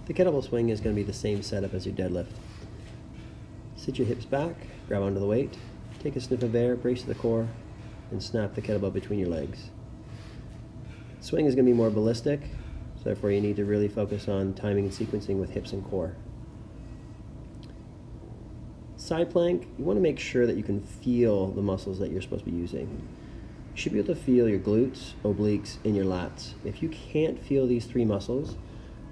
The kettlebell swing is going to be the same setup as your deadlift. Sit your hips back, grab onto the weight, take a sniff of air, brace the core, and snap the kettlebell between your legs. Swing is going to be more ballistic, so therefore you need to really focus on timing and sequencing with hips and core. Side plank, you want to make sure that you can feel the muscles that you're supposed to be using. You should be able to feel your glutes, obliques, and your lats. If you can't feel these three muscles,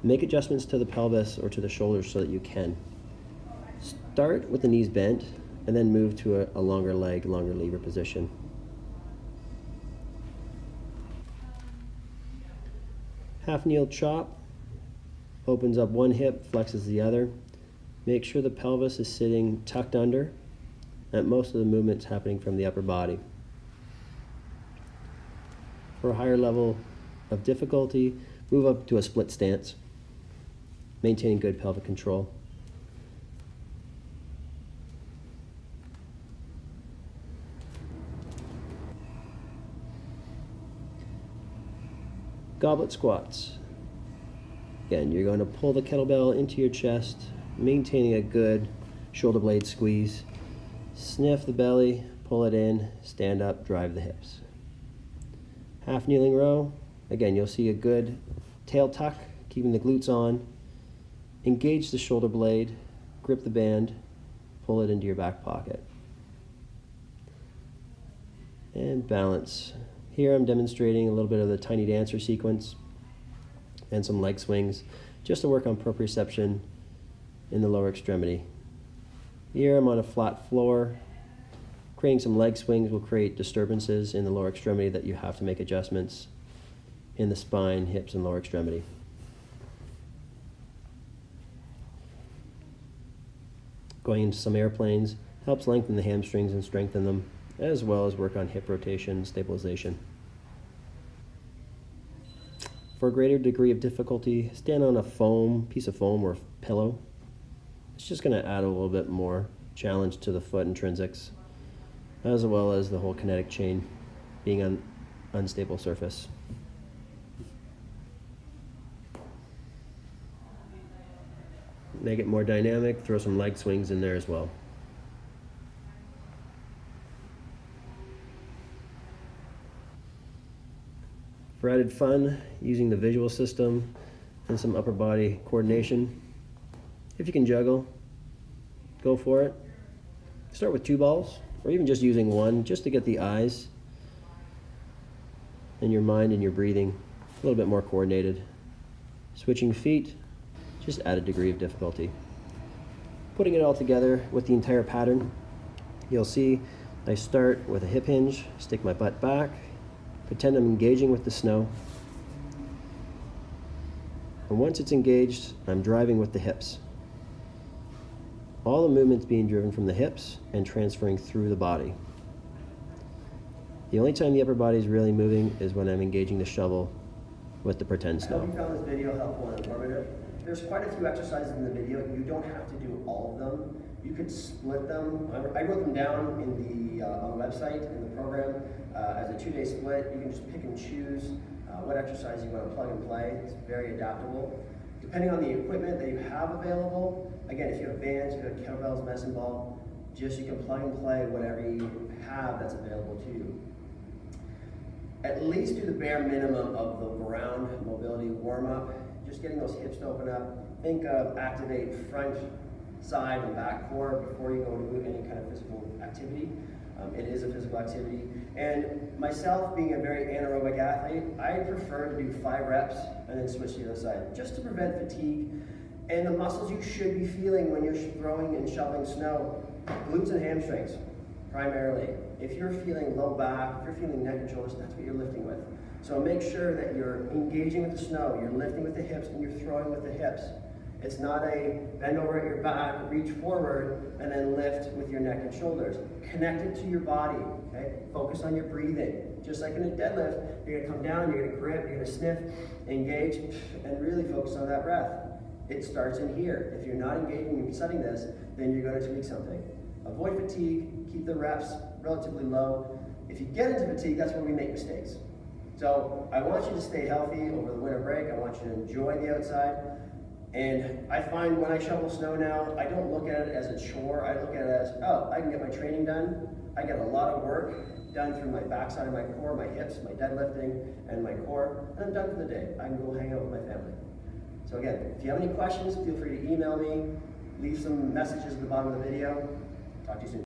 make adjustments to the pelvis or to the shoulders so that you can. Start with the knees bent and then move to a longer leg, longer lever position. Half kneel chop opens up one hip, flexes the other. Make sure the pelvis is sitting tucked under, and most of the movement's happening from the upper body. For a higher level of difficulty, move up to a split stance, maintaining good pelvic control. Goblet squats. Again, you're going to pull the kettlebell into your chest, maintaining a good shoulder blade squeeze. Sniff the belly, pull it in, stand up, drive the hips. Half kneeling row. Again, you'll see a good tail tuck, keeping the glutes on. Engage the shoulder blade, grip the band, pull it into your back pocket. And balance. Here I'm demonstrating a little bit of the tiny dancer sequence and some leg swings just to work on proprioception in the lower extremity. Here I'm on a flat floor. Creating some leg swings will create disturbances in the lower extremity that you have to make adjustments in the spine, hips, and lower extremity. Going into some airplanes helps lengthen the hamstrings and strengthen them, as well as work on hip rotation, stabilization. For a greater degree of difficulty, stand on a piece of foam or pillow. It's just going to add a little bit more challenge to the foot intrinsics, as well as the whole kinetic chain being on unstable surface. Make it more dynamic, throw some leg swings in there as well. For added fun, using the visual system and some upper body coordination, if you can juggle, go for it. Start with 2 balls, or even just using one, just to get the eyes and your mind and your breathing a little bit more coordinated. Switching feet, just add a degree of difficulty. Putting it all together with the entire pattern, you'll see I start with a hip hinge, stick my butt back, pretend I'm engaging with the snow. And once it's engaged, I'm driving with the hips. All the movement's being driven from the hips and transferring through the body. The only time the upper body is really moving is when I'm engaging the shovel with the pretend snow. I hope you found this video helpful and informative. There's quite a few exercises in the video. You don't have to do all of them. You could split them. I wrote them down in the on the website, in the program, as a 2-day split. You can just pick and choose what exercise you want to plug and play. It's very adaptable. Depending on the equipment that you have available, again, if you have bands, if you have kettlebells, medicine ball, just you can plug and play whatever you have that's available to you. At least do the bare minimum of the ground mobility warm-up, just getting those hips to open up. Think of activate front, side, and back core before you go to any kind of physical activity. It is a physical activity. And myself, being a very anaerobic athlete, I prefer to do 5 reps and then switch to the other side, just to prevent fatigue. And the muscles you should be feeling when you're throwing and shoveling snow, glutes and hamstrings, primarily. If you're feeling low back, if you're feeling neck and shoulders, that's what you're lifting with. So make sure that you're engaging with the snow, you're lifting with the hips, and you're throwing with the hips. It's not a bend over at your back, reach forward, and then lift with your neck and shoulders. Connect it to your body, okay? Focus on your breathing. Just like in a deadlift, you're gonna come down, you're gonna grip, you're gonna sniff, engage, and really focus on that breath. It starts in here. If you're not engaging and setting this, then you're gonna tweak something. Avoid fatigue, keep the reps relatively low. If you get into fatigue, that's where we make mistakes. So I want you to stay healthy over the winter break. I want you to enjoy the outside. And I find when I shovel snow now, I don't look at it as a chore. I look at it as, oh, I can get my training done. I get a lot of work done through my backside of my core, my hips, my deadlifting, and my core, and I'm done for the day. I can go hang out with my family. So again, if you have any questions, feel free to email me, leave some messages at the bottom of the video. Talk to you soon.